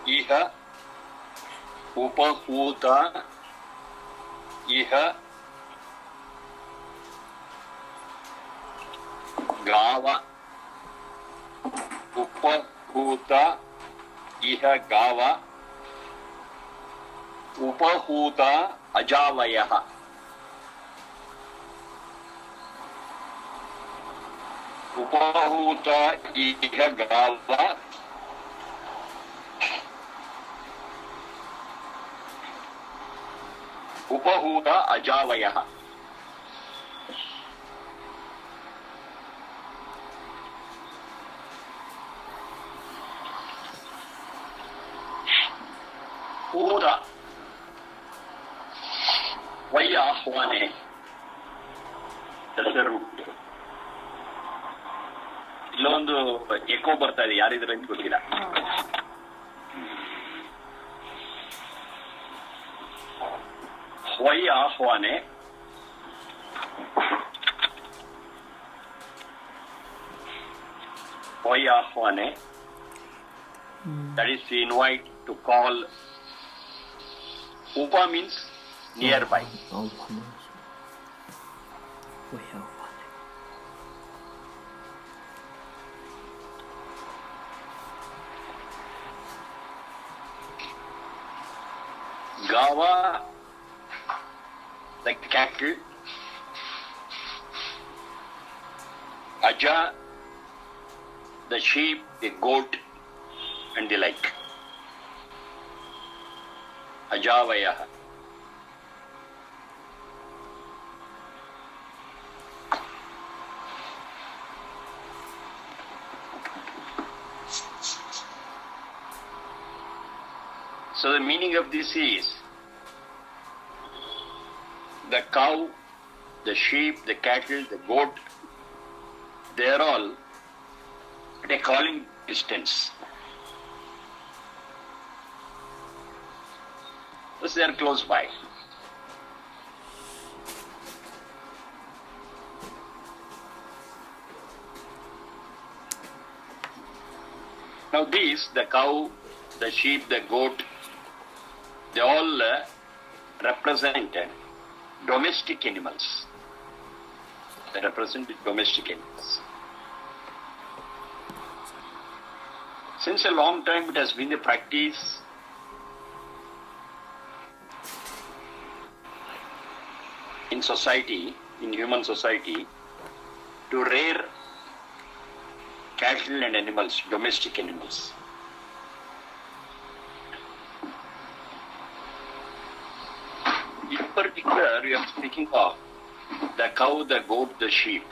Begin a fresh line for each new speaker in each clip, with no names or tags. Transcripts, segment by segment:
इह उपहूत इह गाव उपहूत इह गाव उपहूत अजावयः उपहूत इह गाव उपहूत अजावयः पूरा वै आह्वाने ರೂಟ್ ಇಲ್ಲೊಂದು ಎಕೋ ಬರ್ತಾ ಇದೆ, ಯಾರಿದ್ರೆ ಅಂತ ಗೊತ್ತಿಲ್ಲ. ವೈ ಆಹ್ವಾನೆ ವೈ ಆಹ್ವಾನೆ, that is the invite to call. Upa means nearby. Gava, the cattle. Aja, the sheep, the goat, and the like. Ajavayah. So the meaning of this is the cow, the sheep, the cattle, the goat, they are all at a calling distance. Thus they are close by. Now these, the cow, the sheep, the goat, they all represent domestic animals. They represent domestic animals. Since a long time it has been the practice in society, in human society, to rear cattle and animals, domestic animals. In particular, we are speaking of the cow, the goat, the sheep.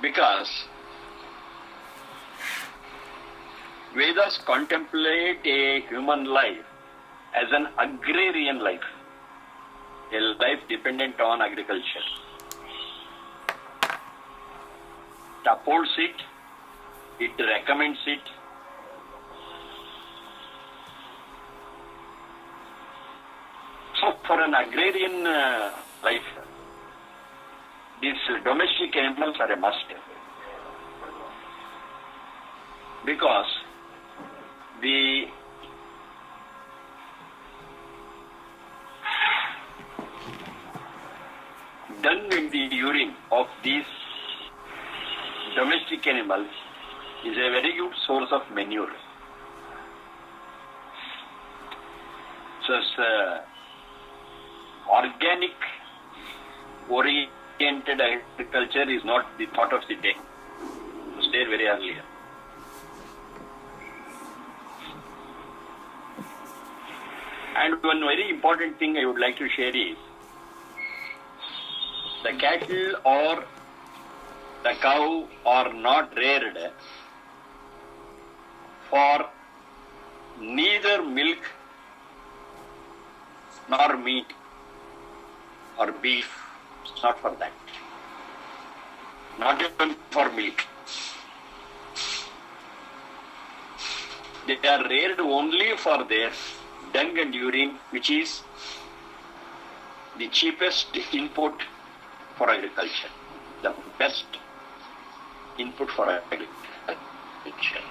Because Vedas contemplate a human life as an agrarian life, a life dependent on agriculture. It upholds it, it recommends it. So for an agrarian life, these domestic animals are a must. Because the dung and the urine of these domestic animals is a very good source of manure. So organic oriented agriculture is not the thought of the day. It was there very earlier. And one very important thing I would like to share is the cattle or the cow are not reared for neither milk nor meat or beef. It's not for that. Not even for milk. They are reared only for their dung and urine, which is the cheapest input for agriculture, the best input for agriculture.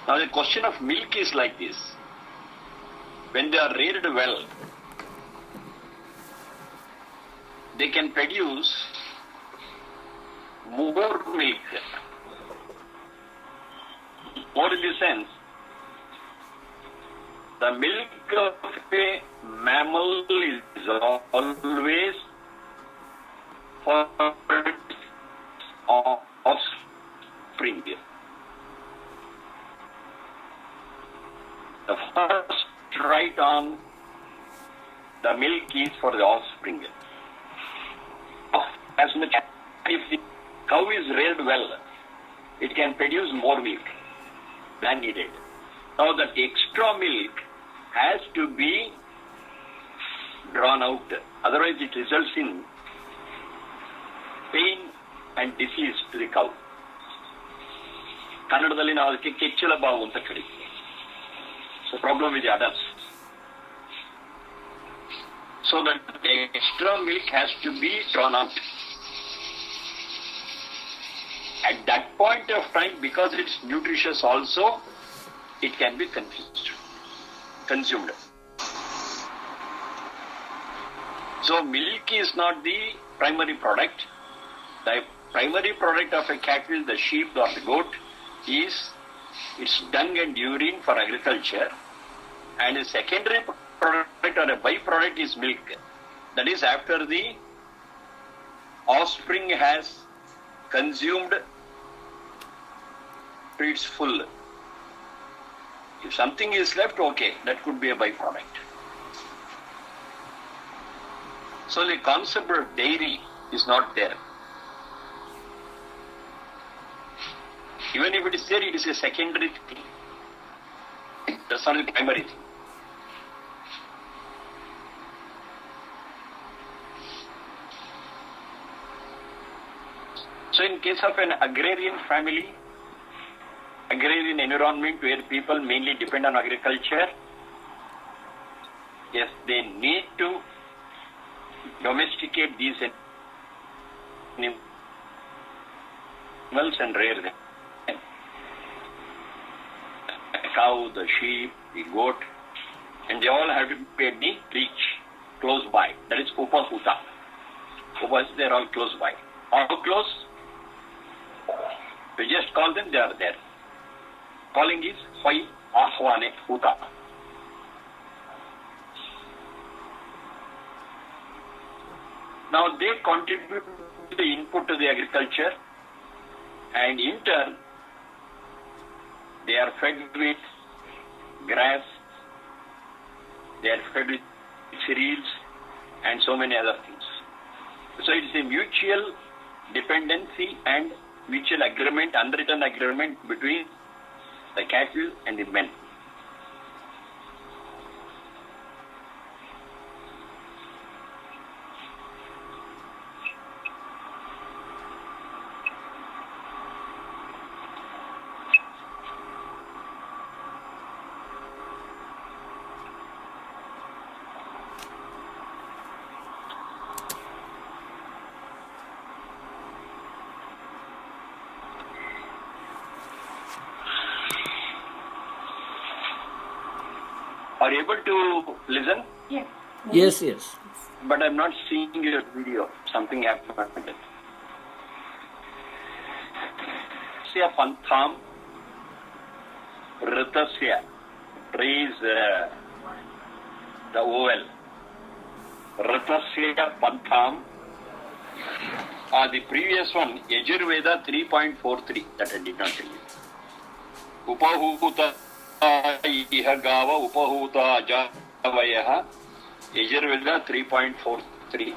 Now the question of milk is like this. When they are reared well, they can produce more milk. More in the sense, the milk of a mammal is always for its offspring. The first right on the milk is for the offspring. As much as if the cow is reared well, it can produce more milk than needed. Now that extra milk has to be drawn out, otherwise it results in pain and disease to the cow. ಕನ್ನಡದಲ್ಲಿ ನಾವು ಅದಕ್ಕೆ ಕೆಚ್ಚಲ ಬಾವು ಅಂತ ಕರೀತೀವಿ. So problem with the adults. So that the extra milk has to be drawn out. At that point of time, because it's nutritious also, it can be consumed. So milk is not the primary product. The primary product of a cattle, the sheep or the goat, is its dung and urine for agriculture, and a secondary product or a byproduct is milk. That is after the offspring has consumed to its full. If something is left, okay, that could be a byproduct. So the concept of dairy is not there. Even if it is there, it is a secondary thing. That's not the primary thing. So in case of an agrarian family, agrarian environment where people mainly depend on agriculture, yes, they need to domesticate these animals and rear them. The cow, the sheep, the goat, and they all have to be at the reach, close by. That is upahuta. Upas, they are all close by. How close? We just call them, they are there. Calling is Vai Ahwane Huta. Now they contribute the input to the agriculture, and in turn they are fed with grass, they are fed with cereals and so many other things. So it is a mutual dependency and mutual agreement, unwritten agreement between the cattle and the men. Are you able to listen?
Yes.
Yes.
But I'm not seeing your video. Something happened. Sya pantham ritasya. Raise the OL. Ritasya pantham. The previous one, Yajurveda 3.43. That I did not tell you. Upahuta iha gava upahuta javayah. Yajurveda 3.43.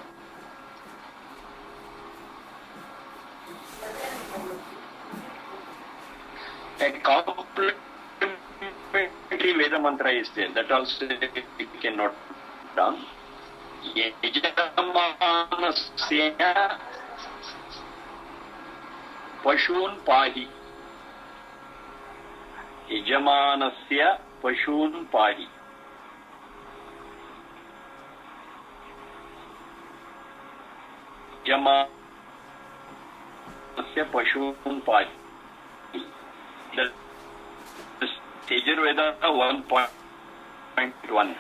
A complementary Veda mantra is there. That also you cannot down. Yajamanasya Pashun Pahi. Yajamanasya Pashun Pahi. Yajamanasya Pashun Pahi. The Yajurveda 1.1.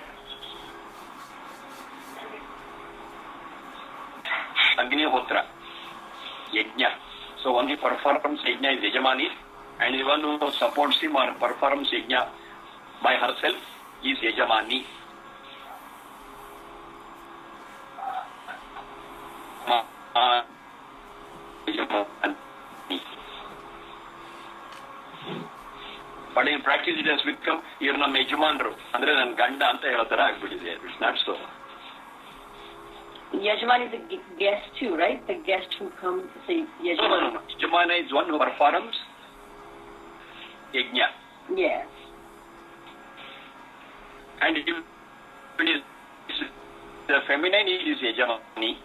Agnihotra, Yajna. So one who performs Yajna is Yajamani, and the one who supports him or performs Yajna by herself is Yajamani. But in practice it has become you're not Yajamandru, andre nan ganda anta heltara agbidide. It's not so.
Yajman is a guest too, right? The guest who comes to say Yajman.
No. Yajamana is one who performs Yajna.
Yes.
And it is the feminine is Yajamani.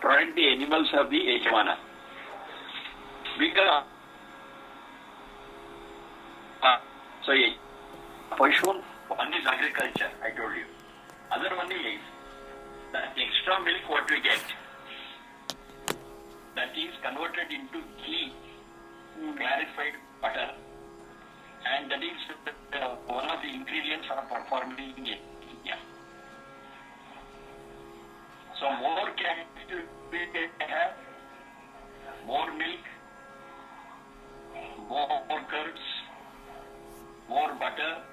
Protect the animals of the Yajamana. Because so Pashun, one is agriculture, I told you. Other one is the extra milk what we get, that is converted into ghee, clarified butter, and that is one of the ingredients for performing it. Yeah. So more cattle we have, more milk, more curds, more butter,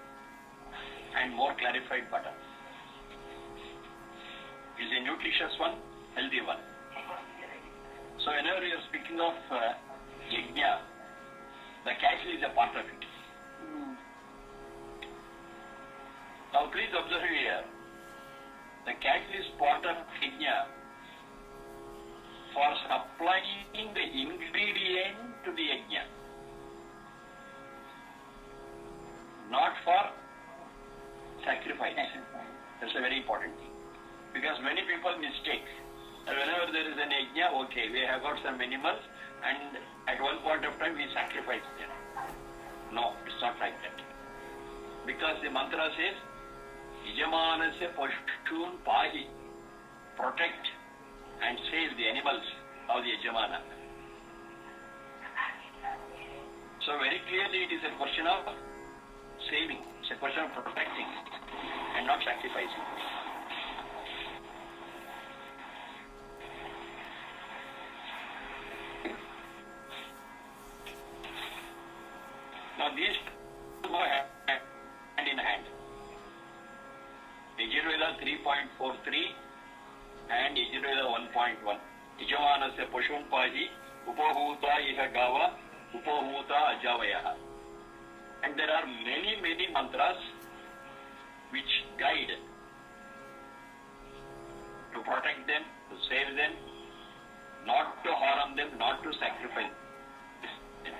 and more clarified butter. Is a nutritious one, healthy one. So whenever we are speaking of Yajna, the cattle is a part of it. Now please observe here, the cattle is part of Yajna for supplying the ingredient to the Yajna, not for sacrifice. That's a very important thing. Because many people mistake. Whenever there is an Yajna, okay, we have got some animals and at one point of time we sacrifice them. No, it's not like that. Because the mantra says, Yajamanasya Pashun Pahi, protect and save the animals of the Yajamana. So very clearly it is a question of saving, it's a question of protecting and not sacrificing. Now these two go hand in hand. Yajurveda 3.43 and Yajurveda 1.1. Yajamanasya Pashun Pahi, Upahūta Iha Gava, Upahūta Ajavaya. And there are many mantras which guide to protect them, to save them, not to harm them, not to sacrifice them.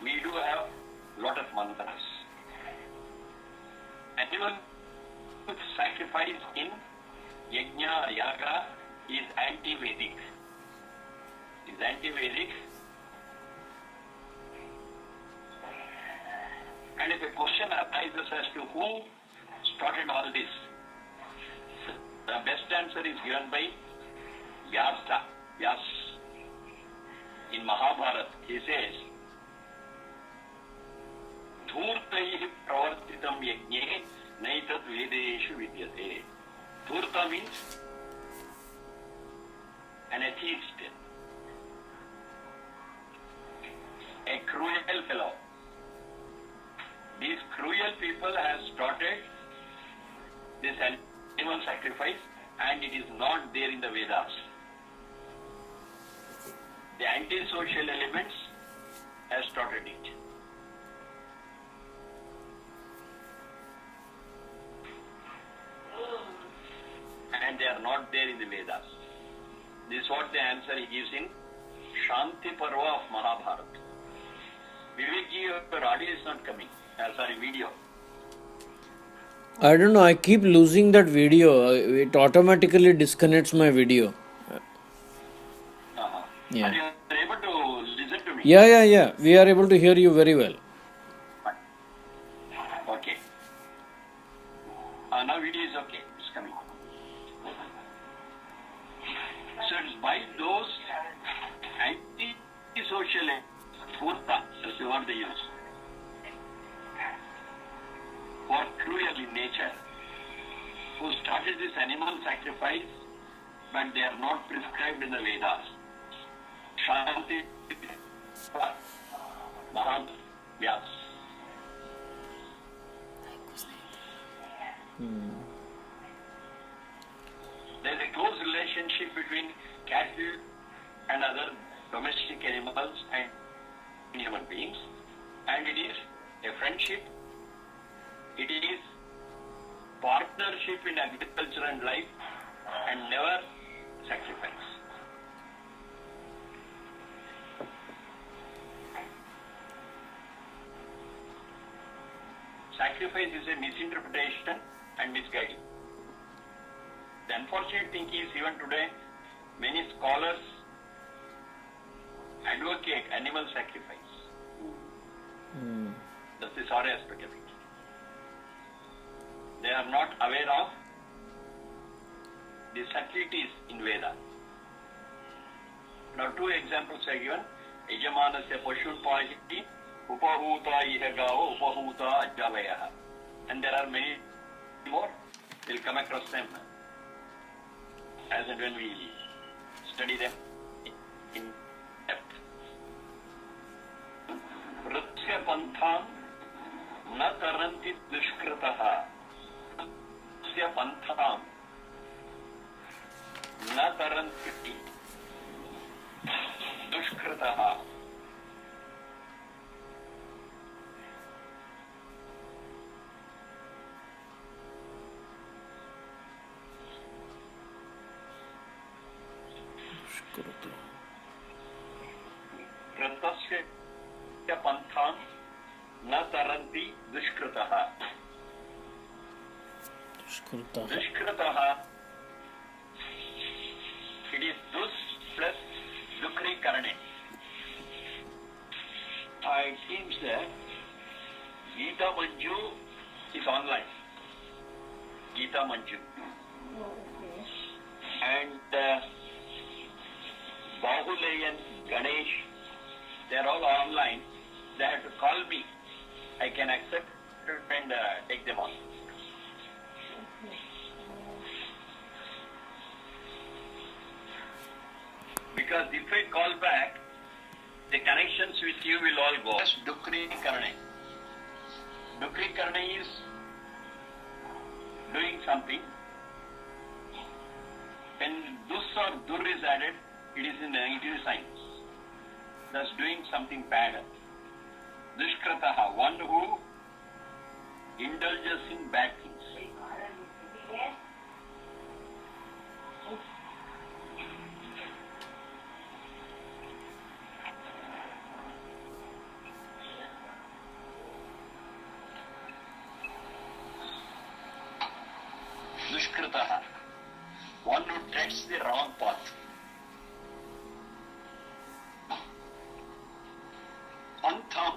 We do have lot of mantras. Animal sacrifice in Yajna, Yaga is anti-Vedic. Is anti-Vedic. And if a question arises as to who started all this, the best answer is given by Vyasa. In Mahabharata, he says, Dhurtaihi pravartitam yajne naitat vedeshu vidyate. Dhurta means an atheist, a cruel fellow. These cruel people have started this animal sacrifice and it is not there in the Vedas. The anti-social elements have started it. And they are not there in the Vedas. This is what the answer he gives in Shanti Parva of Mahabharata. Viveki, your audio is not coming. Sorry, video.
I don't know, I keep losing that video. It automatically disconnects my video. Yeah.
Are you able to listen to me?
Yeah. We are able to hear you very well.
over the years, who are cruel in nature, who started this animal sacrifice, but they are not prescribed in the Vedas. Shanti Mahant Vyas. There is a close relationship between cattle and other domestic animals and human beings, and it is a friendship, it is partnership in agriculture and life, and never sacrifice. Sacrifice is a misinterpretation and misguiding. The unfortunate thing is, even today, many scholars advocate animal sacrifice. That's the sorry aspect of it. They are not aware of the subtleties in Veda. Now, two examples are given. Yajamanasya pashun pajiti upahuta ihagava upahuta ajavayaha. And there are many more. We'll come across them as and when we study them in depth. Vritsya pantham na taranti dushkrataha. Vritsya pantham na taranti dushkrataha. Vratasya pantham na taranti dushkrataha. Dushkrataha. It is dus plus dukri karane. It seems that Gita Manju is online. Gita Manju. And Bahuleyan, Ganesh, they are all online. They have to call me. I can accept and take them on. Because if I call back, the connections with you will all go. Yes, Dukri Karne. Dukri Karne is doing something. When Dus or Dur is added, it is in negative signs. Thus doing something bad. Dushkrataha, one who indulges in bad things. Dushkrataha, one who treads the wrong path. Pantham,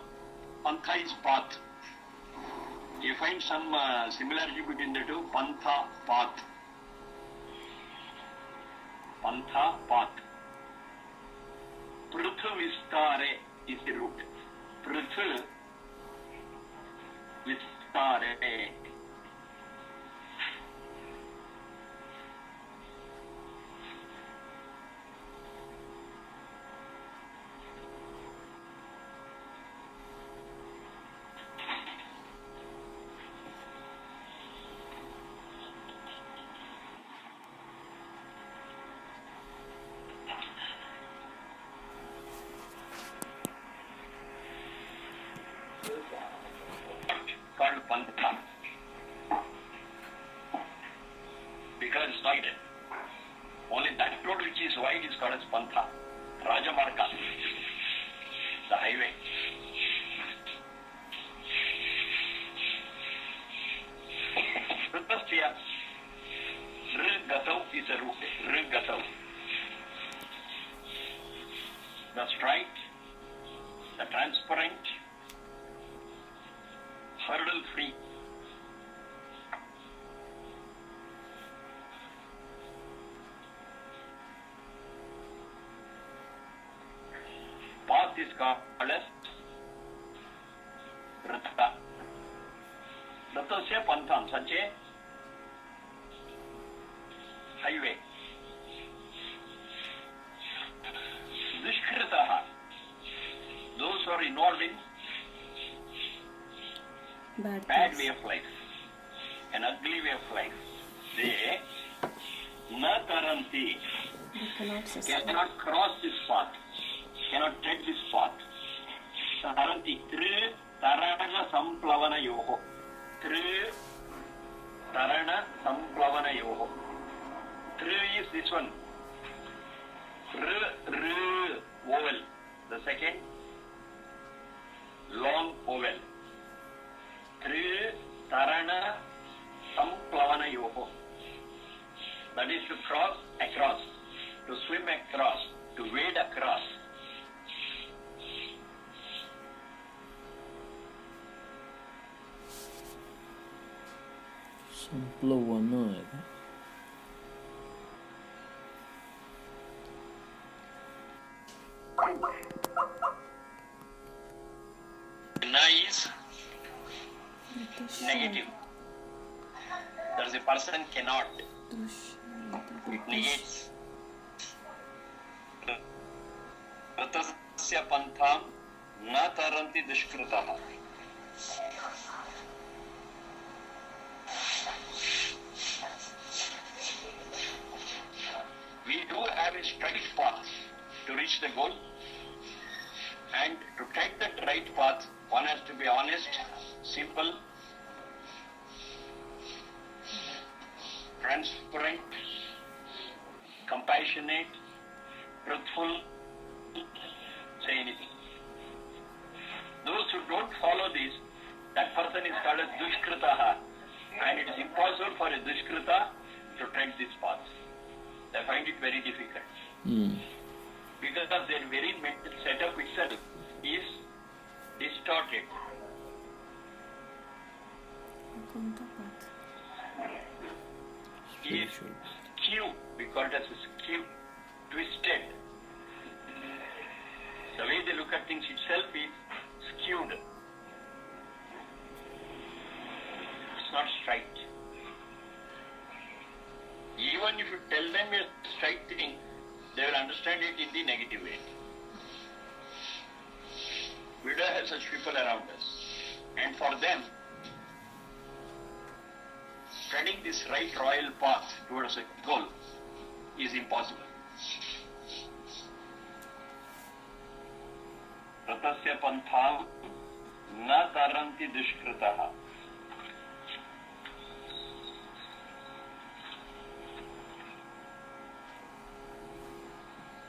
Pantha is path. You find some similarity between the two. Pantha, path. Pantha, path. Pruthu Vistare is the root. Pruthu Vistare. Called Pantha. Because it's not it. Only that road which is wide is called as Pantha. Rajamarga, the highway. Rutasya, Rgatau is a route. Rgatau. The straight, the transparent, hurdle free. Path is called as Rata. Ratasya pantham, such a highway. Dushkritaha, those who are involved in bad way of life, an ugly way of life, they na taranti, cannot cross this path, cannot tread this path. Taranti, tri tarana samplavana yoho, tri tarana samplavana yoho. Tri is this one, vowel, the second long vowel. Tri tarana samplavana yoho. That is to cross across, to swim across, to wade across.
संप्लवना है क्या?
Na is negative. There is a person cannot. It negates. Ratasya pantham na taranti dushkritaha. We do have a straight path to reach the goal, and to take that right path, one has to be honest, simple, transparent, compassionate, truthful, say anything. Those who don't follow this, that person is called as dushkritaha, and it is impossible for a dushkrita to tread this path. They find it very difficult. Because their very mental setup itself is distorted. Is skewed, we call it as skewed, twisted. The way they look at things itself is skewed. It's not straight. Even if you tell them a straight thing, they will understand it in the negative way. We do have such people around us. And for them, treading this right royal path towards a goal is impossible. Ratasya pantham na taranti dushkritaha.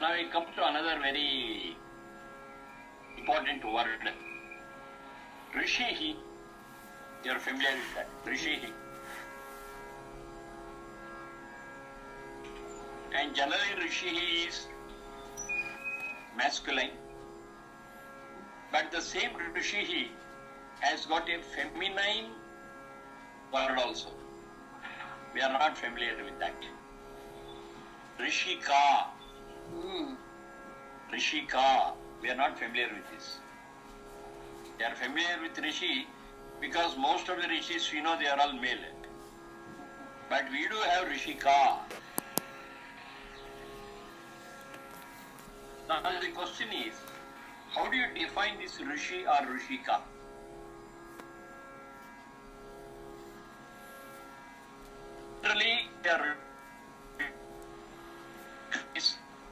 Now we come to another very important word. Rishihi. You are familiar with that. Rishihi. And generally Rishihi is masculine. But the same Rishihi has got a feminine word also. We are not familiar with that. Rishika. Rishika. We are not familiar with this. They are familiar with Rishi because most of the Rishis we know they are all male. But we do have Rishika. Now the question is, how do you define this Rishi or Rishika? Literally, they are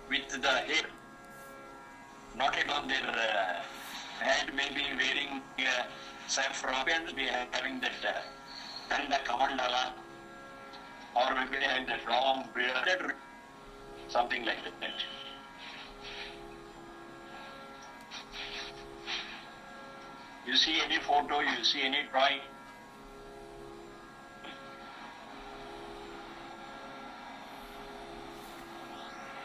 with the hair, not on their head, maybe wearing saffron, and be having that and the kamandala, or maybe having that long beard, something like that. You see any photo, you see any drawing,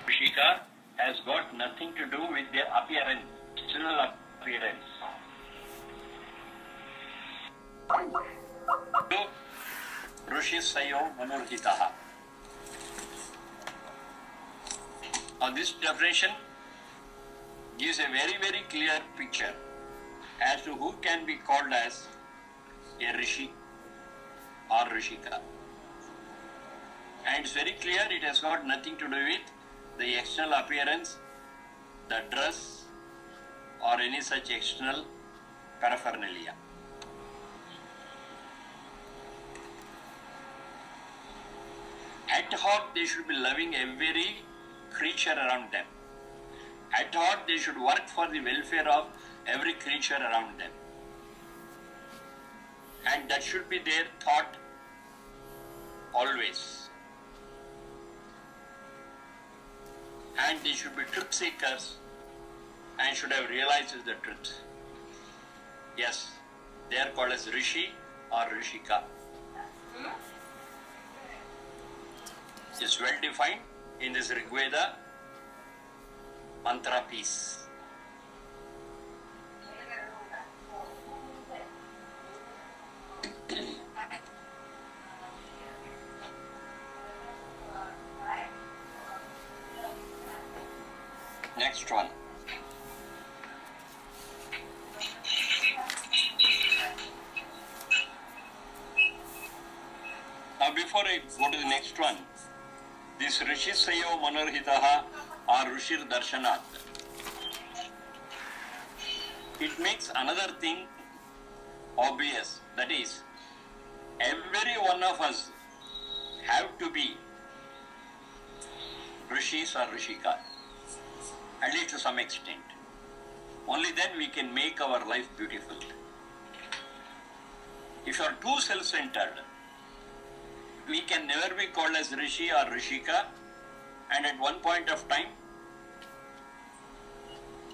Rishika has got nothing to do with their appearance, external appearance. Rishisayo manurhitaha. Now this definition gives a very, very clear picture as to who can be called as a Rishi or Rishika. And it's very clear it has got nothing to do with the external appearance, the dress, or any such external paraphernalia. At heart, they should be loving every creature around them. At heart, they should work for the welfare of every creature around them. And that should be their thought always. And they should be truth seekers and should have realized the truth. Yes, they are called as Rishi or Rishika. It's well defined in this Rigveda mantra piece. Next one. Now before I go to the next one, this Rishi Sayo Manarhitaha or Rishir Darshanat, it makes another thing obvious, that is, every one of us have to be Rishis or Rishika, at least to some extent. Only then we can make our life beautiful. If you are too self-centered, we can never be called as Rishi or Rishika, and at one point of time,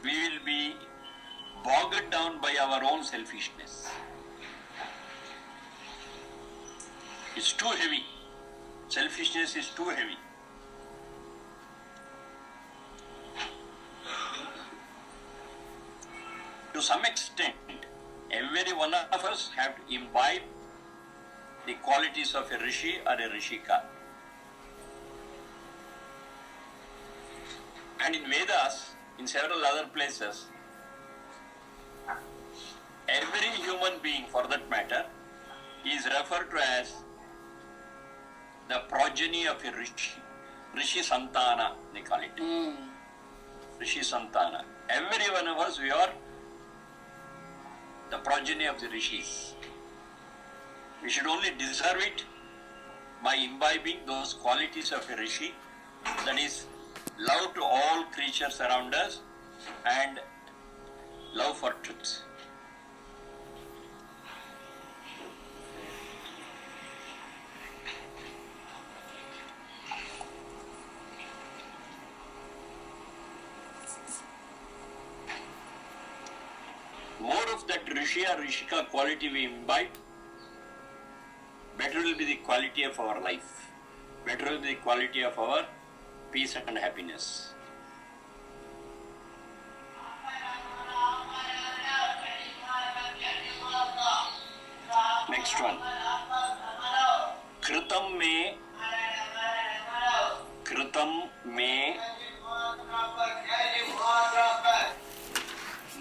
we will be bogged down by our own selfishness. It's too heavy. Selfishness is too heavy. To some extent, every one of us have to imbibe the qualities of a Rishi or a Rishika. And in Vedas, in several other places, every human being for that matter is referred to as the progeny of a Rishi. Rishi Santana, they call it. Rishi Santana. Every one of us, we are the progeny of the Rishis. We should only deserve it by imbibing those qualities of a Rishi, that is, love to all creatures around us and love for truth. More of that Rishi or Rishika quality we imbibe, better will be the quality of our life. Better will be the quality of our peace and happiness. Next one. Kritam me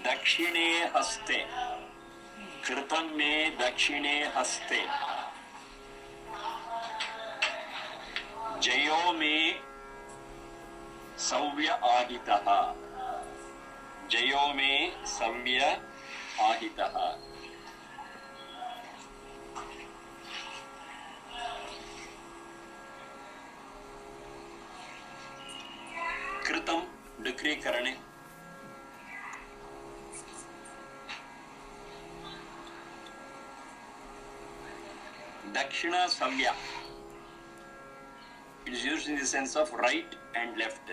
Dakshine Haste. Kritam me Dakshine Haste. Jayo me Savya Ahitaha. Jayo me Savya Ahitaha. Kritam decree karane. Dakshina Savya. It is used in the sense of right and left.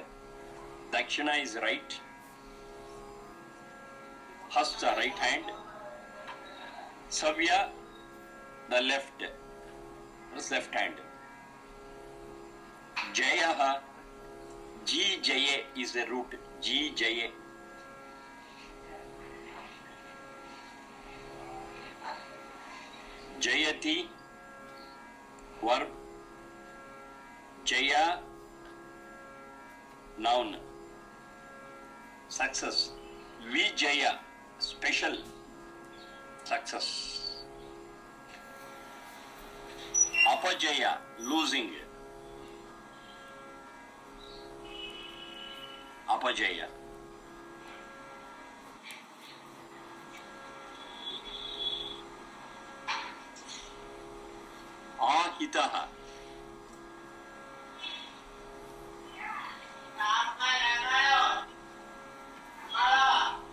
Dakshina is right. Hasta, right hand. Savya, the left. What is left hand? Jayaha. Ji Jaye is the root. Ji Jaye. Jayati, verb. Jaya, noun. Success. Vijaya, special. success. Apajaya, losing. Apajaya. Ahitaha.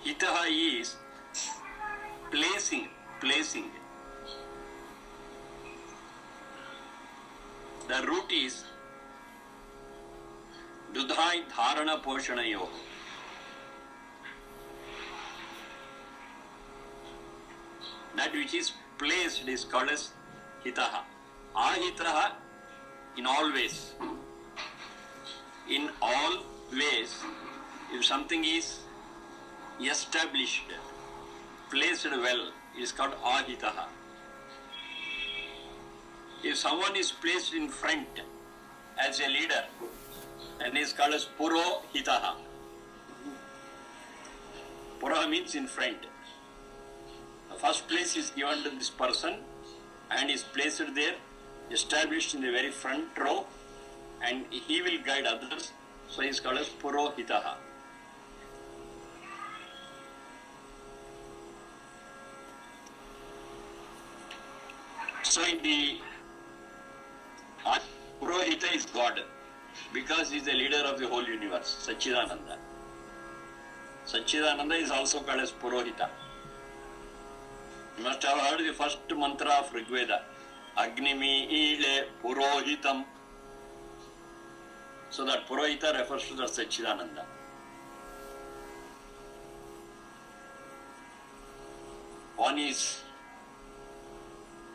Hitaha is placing. The root is Dudhai Dharana Poshanayo. That which is placed is called as Hitaha. Ahitaha in all ways. In all ways, if something is established, placed well, it is called Ahitaha. If someone is placed in front as a leader, then he is called as Purohitaha. Pura means in front. The first place is given to this person and is placed there, established in the very front row, and he will guide others. So he is called as Purohitaha. So in the Purohita is God, because he is the leader of the whole universe, Satchidananda. Satchidananda is also called as Purohita. You must have heard the first mantra of Rigveda, Agnimi Ile Purohitam. So that Purohita refers to the Satchidananda. One is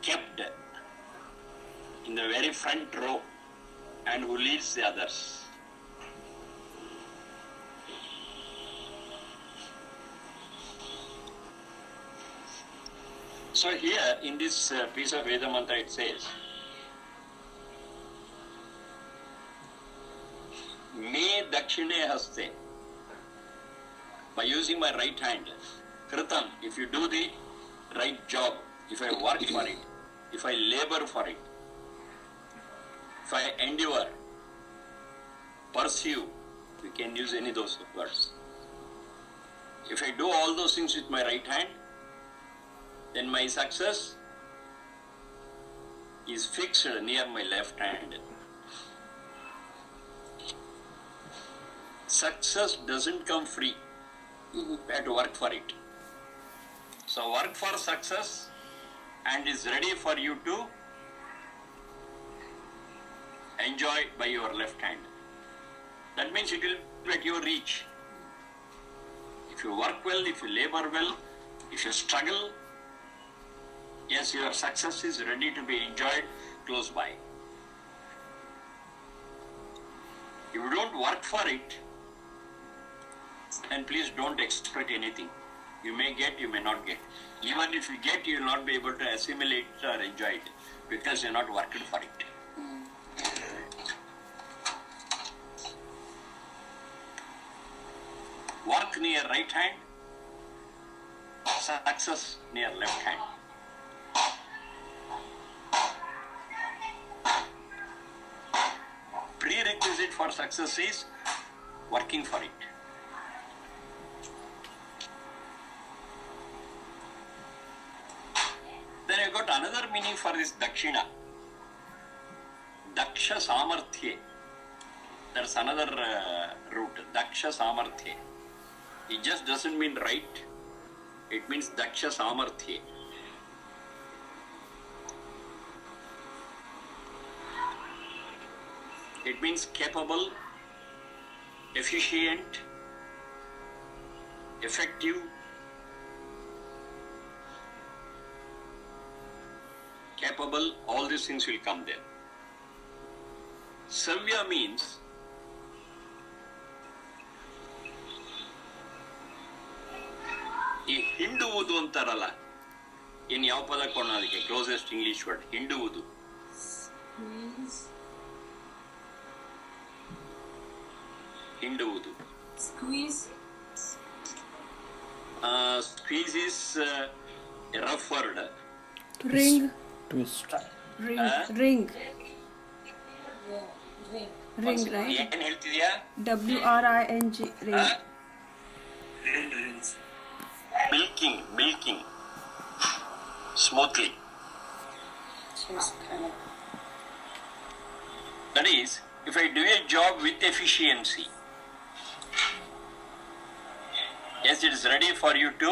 kept in the very front row and who leads the others. So here in this piece of Veda mantra it says, Me Dakshine Haste, by using my right hand, Kritam, if you do the right job, if I work for it, if I labor for it, if I endeavor, pursue, we can use any of those words. If I do all those things with my right hand, then my success is fixed near my left hand. Success doesn't come free. You have to work for it. So work for success and is ready for you to enjoy by your left hand. That means it will be at your reach. If you work well, if you labor well, if you struggle, yes, your success is ready to be enjoyed close by. If you don't work for it, then please don't expect anything. You may get, you may not get. Even if you get, you will not be able to assimilate or enjoy it because you are not working for it. Work near right hand, success near left hand. Prerequisite for success is working for it. Then I got another meaning for this Dakshina. Daksha Samarthye. There's another root, Daksha Samarthye. It just doesn't mean right. It means Daksha Samarthye. It means capable, efficient, effective, capable, all these things will come there. Savya means ಈ ಹಿಂಡುವುದು ಅಂತಾರಲ್ಲ, ಇನ್ ಯಾವ ಪದ ಕೊಡೋಣ ಅದಕ್ಕೆ closest English word ಹಿಂಡುವುದು. ಹಿಂಡುವುದು.
Squeeze.
Squeeze is A rough word.
Ring.
Twist.
Ring.
Huh?
Ring.
Once
Ring, right?
ಏನ್ ಹೇಳ್ತಿದ್ಯಾ?
WRING. Ring.
Huh? Milking. Smoothly.
Just kind of.
That is, if I do a job with efficiency, yes, it is ready for you to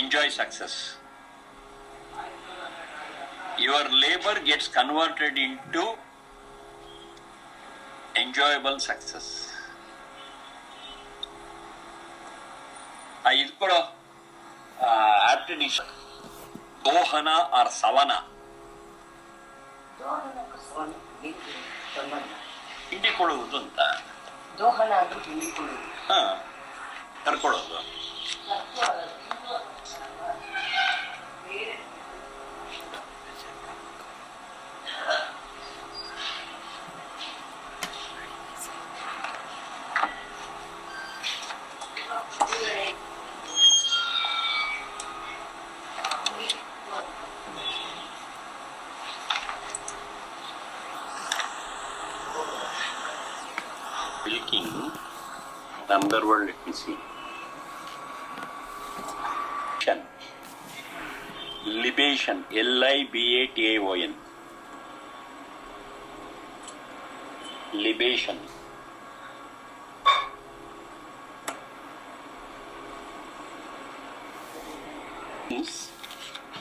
enjoy success. Your labor gets converted into enjoyable success. ಇದು ಕೂಡ aptitude. ದೋಹನ R ಸವನ. ಹಿಂಡಿಕೊಳ್ಳುವುದು ಅಂತ.
ದೋಹನ ಅಂದ್ರೆ ಹಿಂಡಿಕೊಳ್ಳುವುದು.
ಕರ್ಕೊಳ್ಳೋದು. Milking. Another word, let me see. Libation. Libation. Libation.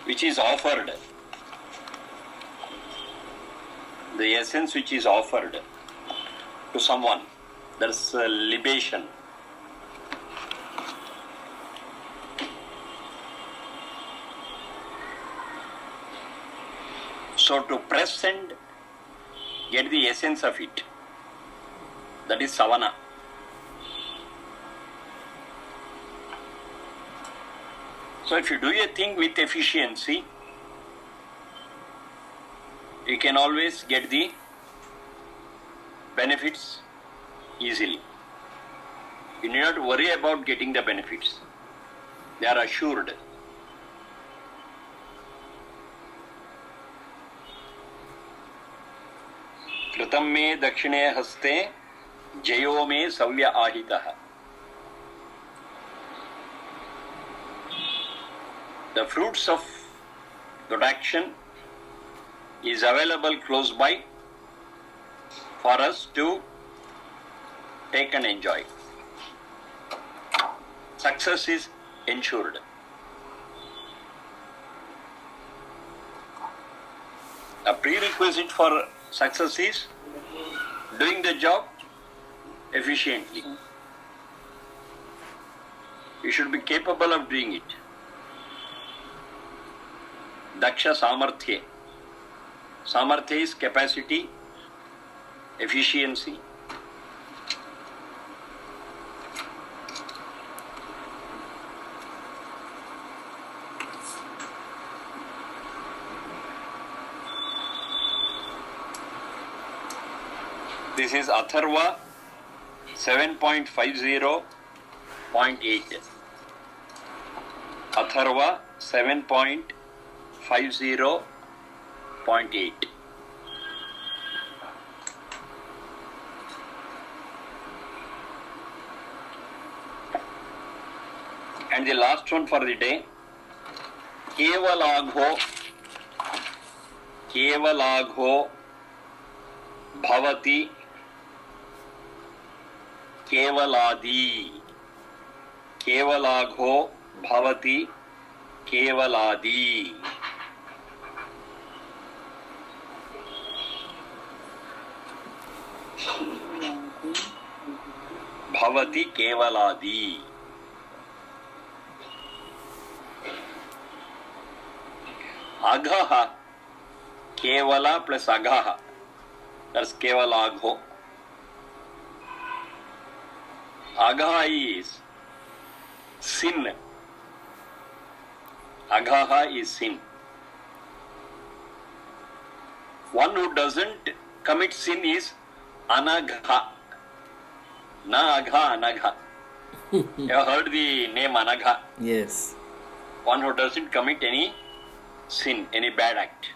Which is offered. The essence which is offered to someone. That's libation. So to press and get the essence of it, that is savana. So if you do a thing with efficiency, you can always get the benefits easily. You need not worry about getting the benefits. They are assured. कृतं मे दक्षिणे हस्ते जयो मे सव्य आहितः. The fruits of good action is available close by for us to take and enjoy. Success is ensured. A prerequisite for success is doing the job efficiently. You should be capable of doing it. Daksha samarthya. Samarthya is capacity, efficiency. This is Atharva 7.50.8. Atharva 7.50.8. And the last one for the day, Kevalagho Bhavati केवलादि. केवलाघो भवति केवलादि. भवति केवलादि. अघः केवला plus अघः, that's केवलाघो. Agha is sin. Agha is sin. One who doesn't commit sin is anagha. Na agha, anagha. You have heard the name Anagha.
Yes.
One who doesn't commit any sin, any bad act.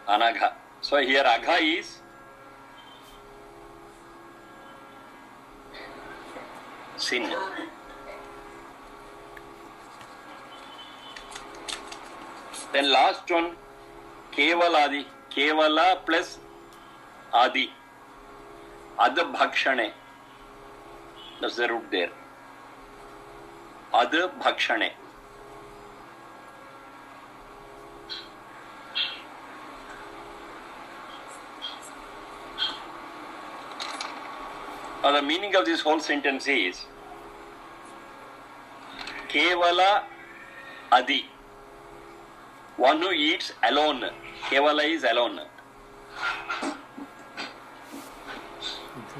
Anagha. So here Agha is sin. Then last one, Kevaladi. Kevala plus Adi. Adha Bhakshane. That's the root there. Adha Bhakshane. Now the meaning of this whole sentence is Kevala Adi. One who eats alone. Kevala is alone.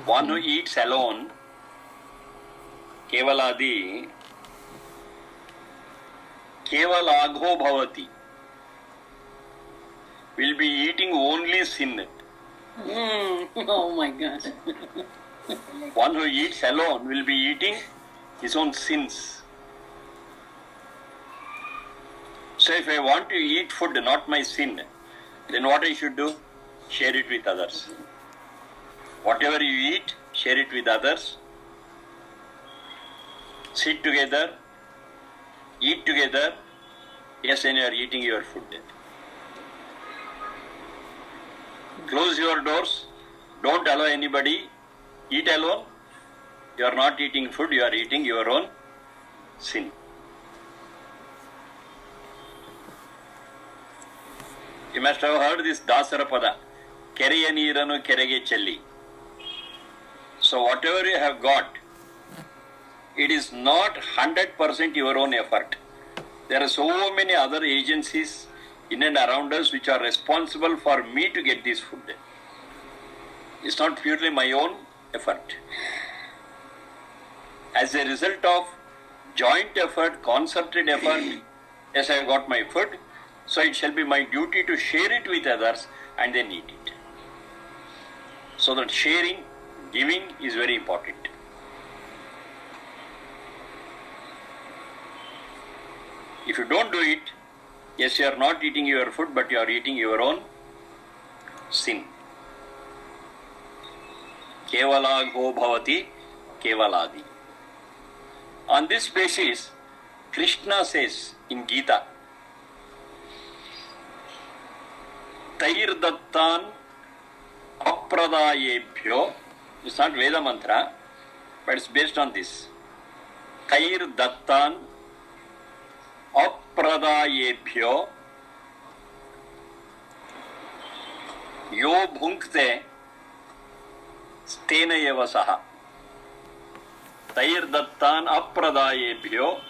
One who eats alone. Kevala Adi. Kevalagho Bhavati. Will be eating only sin.
Oh my God.
One who eats alone will be eating his own sins. So if I want to eat food, not my sin, then what I should do? Share it with others. Whatever you eat, share it with others. Sit together, eat together. Yes, and you are eating your food. Close your doors. Don't allow anybody. Eat alone. You are not eating food, you are eating your own sin. You must have heard this Dasarapada. Kereya neeranu kerege chelli. So whatever you have got, it is not 100% your own effort. There are so many other agencies in and around us which are responsible for me to get this food. It's not purely my own effort. As a result of joint effort, concerted effort, yes, I have got my food, so it shall be my duty to share it with others and then eat it. So that sharing, giving is very important. If you don't do it, yes, you are not eating your food, but you are eating your own sin. Kevalagho bhavati kevaladi. On this basis, Krishna says in Gita, Tairdattan apradayebhyo. It's not Veda mantra, but it's based on this. Tairdattan apradayebhyo yo bhunkte stena eva saha. Tairdattan apradayebhyo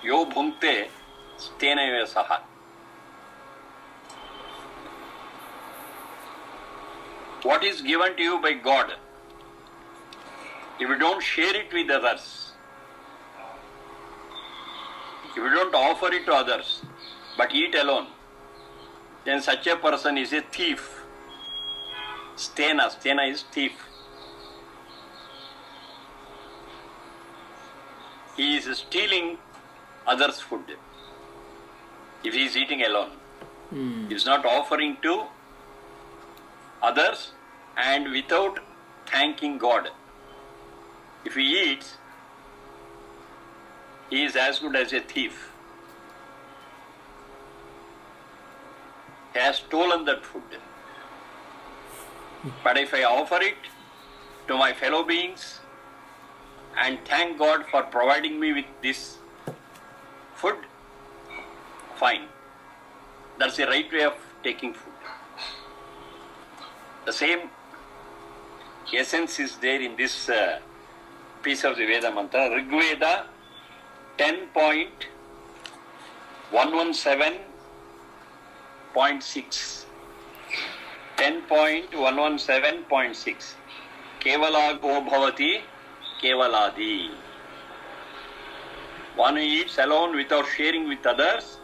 yo bhunkte stena eva saha. What is given to you by God, if you don't share it with others, if you don't offer it to others, but eat alone, then such a person is a thief. Stena is thief. He is stealing others' food. If he is eating alone, he is not offering to others and without thanking God. If he eats, he is as good as a thief. He has stolen that food. But if I offer it to my fellow beings and thank God for providing me with this food, fine. That's the right way of taking food. The same essence is there in this piece of the Veda mantra, Rigveda 10.117.6. 10.117.6. Kevalagho bhavati kevaladi. One who eats alone without sharing with others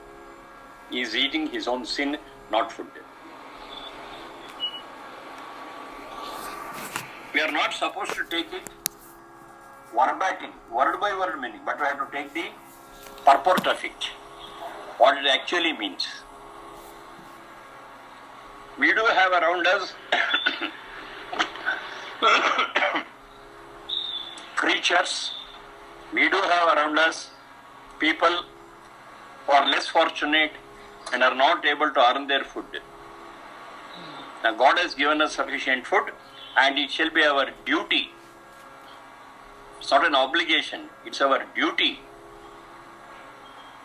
is eating his own sin, not food. We are not supposed to take it verbatim, word by word meaning, but we have to take the purport of it, what it actually means. We do have around us creatures, we do have around us people who are less fortunate and are not able to earn their food. Now God has given us sufficient food, and it shall be our duty. It's not an obligation, it's our duty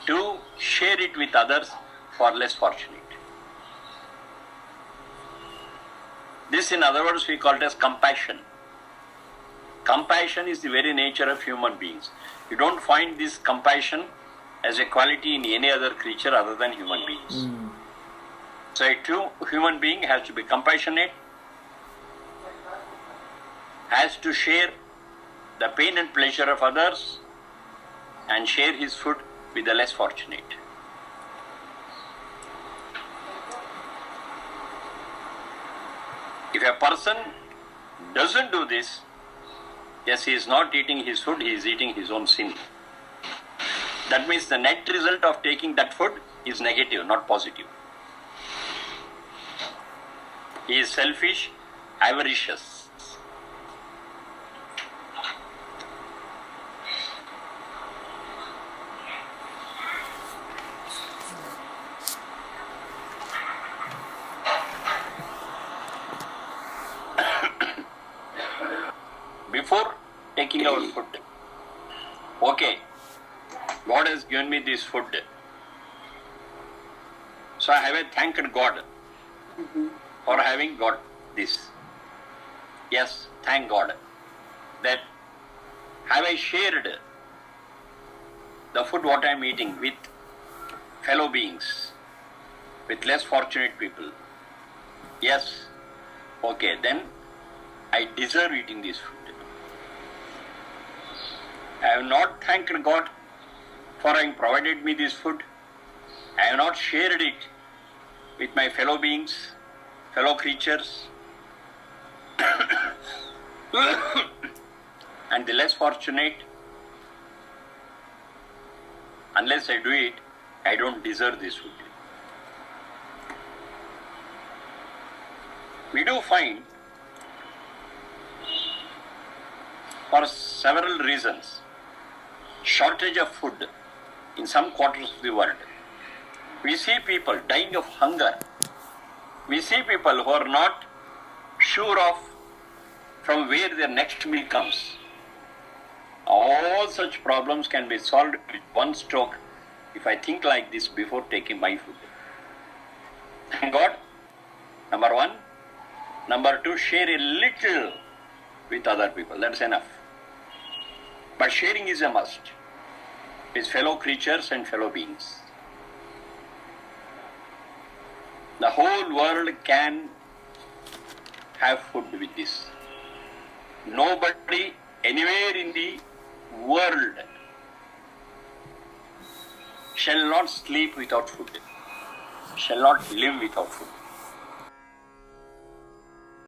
to share it with others who are less fortunate. This, in other words, we call it as compassion. Compassion is the very nature of human beings. You don't find this compassion as a quality in any other creature other than human beings. So a true human being has to be compassionate, has to share the pain and pleasure of others, and share his food with the less fortunate. If a person doesn't do this, yes, he is not eating his food, he is eating his own sin. That means the net result of taking that food is negative, not positive. He is selfish, avaricious. Before taking our food, okay, God has given me this food, so I have thanked God for having got this. Yes, thank God that have I shared the food what I am eating with fellow beings, with less fortunate people. Yes, okay, then I deserve eating this food. I have not thanked God for having provided me this food. I have not shared it with my fellow beings, fellow creatures, and the less fortunate. Unless I do it, I don't deserve this food. We do find, for several reasons, shortage of food in some quarters of the world. We see people dying of hunger. We see people who are not sure of from where their next meal comes. All such problems can be solved with one stroke if I think like this before taking my food. Thank God, number one. Number two, share a little with other people. That's enough. But sharing is a must with fellow creatures and fellow beings. The whole world can have food with this. Nobody anywhere in the world shall not sleep without food, shall not live without food.